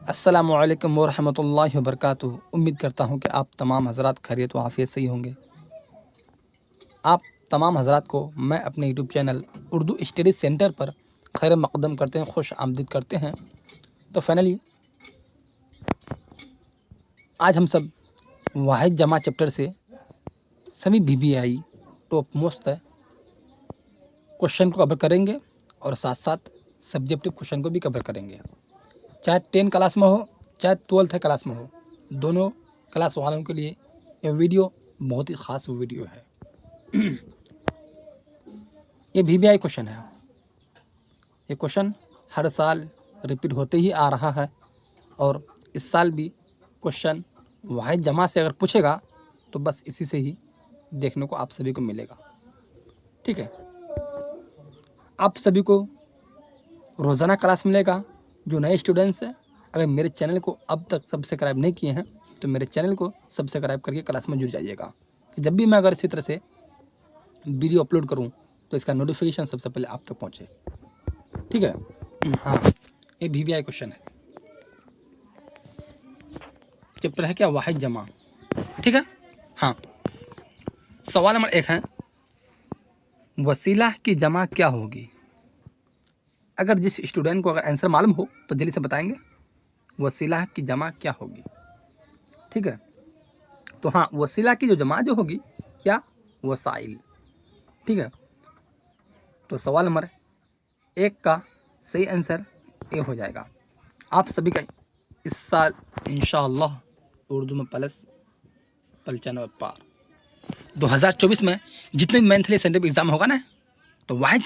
अस्सलामुअलैकुम वरहमतुल्लाहि वबरकातुहू। उम्मीद करता हूँ कि आप तमाम हज़रात खैरियत व आफ़ियत से ही होंगे। आप तमाम हज़रात को मैं अपने YouTube channel Urdu study centre पर खैर मक़दम करते हैं, खुश आमदीद करते हैं। तो फाइनली आज हम सब वाहिद जमा चैप्टर से सभी BBI टॉप मोस्ट क्वेश्चन को कवर करेंगे और साथ साथ सब्जेक्टिव क्वेश्चन को भी कवर करेंगे। चाहे 10 क्लास में हो चाहे 12th क्लास में हो, दोनों क्लास वालों के लिए यह वीडियो बहुत ही ख़ास वीडियो है। ये BBI क्वेश्चन है। ये क्वेश्चन हर साल रिपीट होते ही आ रहा है और इस साल भी क्वेश्चन वाहिद जमा से अगर पूछेगा तो बस इसी से ही देखने को आप सभी को मिलेगा। ठीक है, आप सभी को रोज़ाना क्लास मिलेगा। जो नए स्टूडेंट्स हैं, अगर मेरे चैनल को अब तक सब्सक्राइब नहीं किए हैं तो मेरे चैनल को सब्सक्राइब करके क्लास में जुड़ जाइएगा कि जब भी मैं अगर इसी तरह से वीडियो अपलोड करूं तो इसका नोटिफिकेशन सबसे पहले आप तक पहुंचे। ठीक है, हाँ, ये BBI क्वेश्चन है। चैप्टर है क्या? वाहिद जमा। ठीक है, हाँ। सवाल नंबर 1 है, वसीला की जमा क्या होगी? अगर जिस स्टूडेंट को अगर आंसर मालूम हो तो जल्दी से बताएंगे वसीला की जमा क्या होगी। ठीक है, तो हाँ, वसीला की जो जमा जो होगी क्या? वसाइल। ठीक है, तो सवाल नंबर 1 का सही आंसर ए हो जाएगा। आप सभी का इस साल इंशाअल्लाह उर्दू में प्लस 95 पार। 2024 में जितने भी मंथली सेंटिव एग्जाम होगा ना, तो वाहिद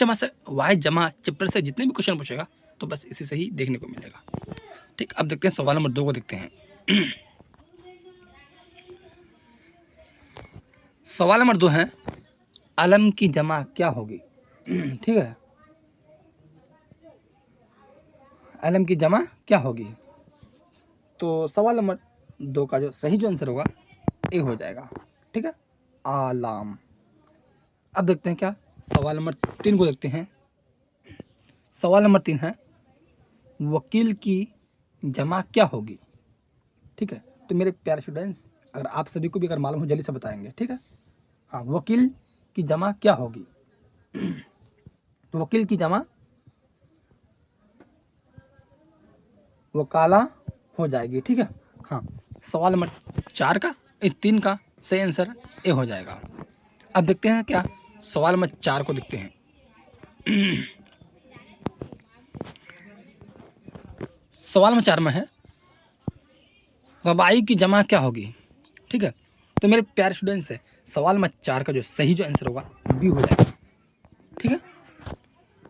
जमा चैप्टर से जितने भी क्वेश्चन पूछेगा तो बस इसी से ही देखने को मिलेगा। ठीक, अब देखते हैं सवाल नंबर 2 को देखते हैं। सवाल नंबर 2 है, अलम की जमा क्या होगी? ठीक है, अलम की जमा क्या होगी? तो सवाल नंबर 2 का जो सही जो आंसर होगा ए हो जाएगा। ठीक है, आलाम। अब देखते हैं क्या सवाल नंबर 3 को देखते हैं। सवाल नंबर 3 है, वकील की जमा क्या होगी? ठीक है, तो मेरे प्यारे स्टूडेंट्स, अगर आप सभी को भी अगर मालूम हो जल्दी से बताएंगे। ठीक है, हाँ, वकील की जमा क्या होगी? तो वकील की जमा वकाला हो जाएगी। ठीक है, हाँ। सवाल नंबर 4 का 3 का सही आंसर ए हो जाएगा। अब देखते हैं क्या सवाल नंबर 4 को देखते हैं। सवाल नंबर 4 में है, रबाई की जमा क्या होगी? ठीक है, तो मेरे प्यारे स्टूडेंट्स है, सवाल नंबर 4 का जो सही जो आंसर होगा बी हो जाएगा। ठीक है,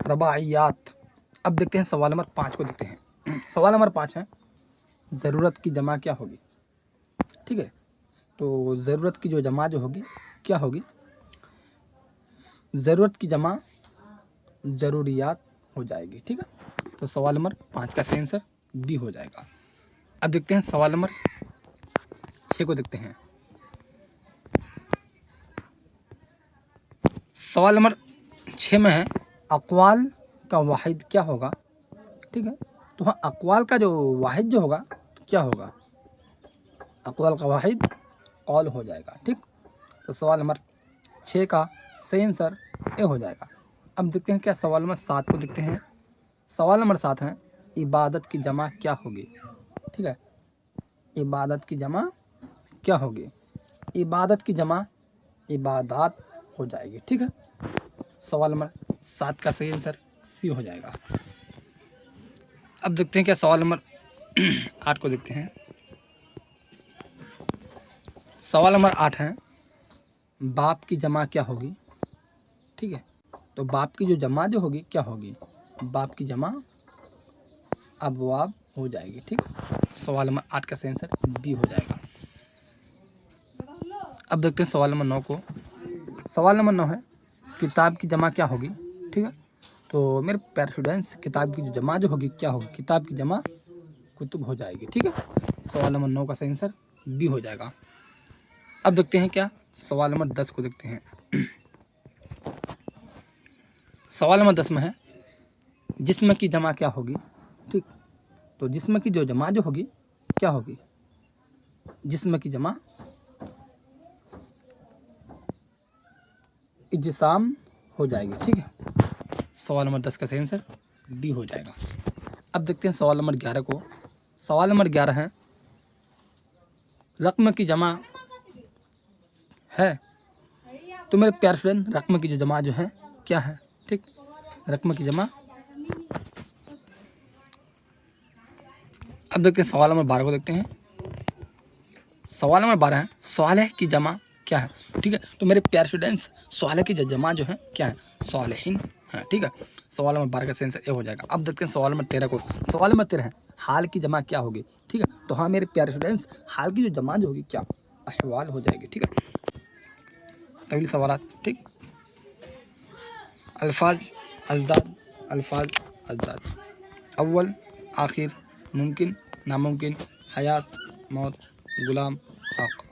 रबाइयात। अब देखते हैं सवाल नंबर 5 को देखते हैं। सवाल नंबर 5 है, ज़रूरत की जमा क्या होगी? ठीक है, तो ज़रूरत की जो जमा जो होगी क्या होगी? ज़रूरत की जमा ज़रूरियात हो जाएगी। ठीक है, तो सवाल नंबर 5 का सही आंसर बी हो जाएगा। अब देखते हैं सवाल नंबर 6 को देखते हैं। सवाल नंबर 6 में है, अक़वाल का वाहिद क्या होगा? ठीक है, तो हाँ, अक़वाल का जो वाहिद जो होगा तो क्या होगा? अक़वाल का वाहिद कौल हो जाएगा। ठीक, तो सवाल नंबर 6 का सही आंसर ए हो जाएगा। अब देखते हैं क्या सवाल नंबर 7 को देखते हैं। सवाल नंबर 7 है, इबादत की जमा क्या होगी? ठीक है, इबादत की जमा क्या होगी? इबादत की जमा इबादात हो जाएगी। ठीक है, सवाल नंबर 7 का सही आंसर सी हो जाएगा। अब देखते हैं क्या सवाल नंबर 8 को देखते हैं। सवाल नंबर 8 है, बाप की जमा क्या होगी? ठीक है, तो बाप की जो जमा जो होगी क्या होगी? बाप की जमा अबवाब हो जाएगी। ठीक, सवाल नंबर 8 का सही आंसर बी हो जाएगा। अब देखते हैं सवाल नंबर 9 को। सवाल नंबर 9 है, किताब की जमा क्या होगी? ठीक है, तो मेरे प्यारे स्टूडेंट्स, किताब की जो जमा जो होगी क्या होगी? किताब की जमा कुतुब हो जाएगी। ठीक है, सवाल नंबर 9 का सही आंसर बी हो जाएगा। अब देखते हैं क्या सवाल नंबर 10 को देखते हैं। सवाल नंबर 10 में है, जिस्म की जमा क्या होगी? ठीक, तो जिस्म की जो जमा जो होगी क्या होगी, जिस्म की जमा इज्तिसाम हो जाएगी। ठीक है, सवाल नंबर 10 का सही आंसर डी हो जाएगा। अब देखते हैं सवाल नंबर 11 को। सवाल नंबर 11 है, रकम की जमा है। तो मेरे प्यारे स्टूडेंट, रकम की जो जमा जो है क्या है, ठीक, रकम की जमा। अब देखते हैं सवाल नंबर 12 को देखते हैं। सवाल नंबर 12 है, सालेह की जमा क्या है। ठीक है, तो मेरे प्यारे स्टूडेंट्स, सालेह की जो जमा जो है क्या है, सालेहीन है। ठीक है, सवाल नंबर 12 का आंसर ए हो जाएगा। अब देखते हैं सवाल नंबर 13 को। सवाल नंबर 13 है, हाल की जमा क्या होगी। ठीक है, तो हाँ मेरे प्यारे स्टूडेंट्स, हाल की जो जमा जो होगी क्या, अहवाल हो जाएगी। ठीक है, अगली सवाल, ठीक, अल्फाज अजदाद, अल्फाज अजदाद, अव्वल, आखिर, मुमकिन, नामुमकिन, हयात, मौत, गुलाम, हक।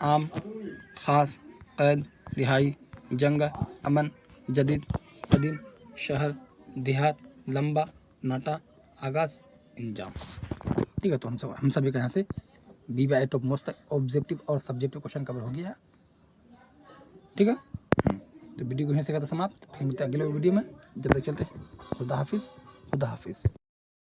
आम, ख़ास, कैद, रिहाई, जंग, अमन, जदीद, कदीम, शहर, देहात, लंबा, नाटा, आगाज़, इंजाम। ठीक है, तो हम सभी का यहाँ से बी बाई टॉप मोस्ट ऑब्जेक्टिव और सब्जेक्टिव क्वेश्चन कवर हो गया। ठीक है, तो वीडियो को यहीं से करते समाप्त। फिर मिलते हैं अगले वीडियो में। जब तक चलते हैं, खुदा हाफिज़, खुदा हाफिज़।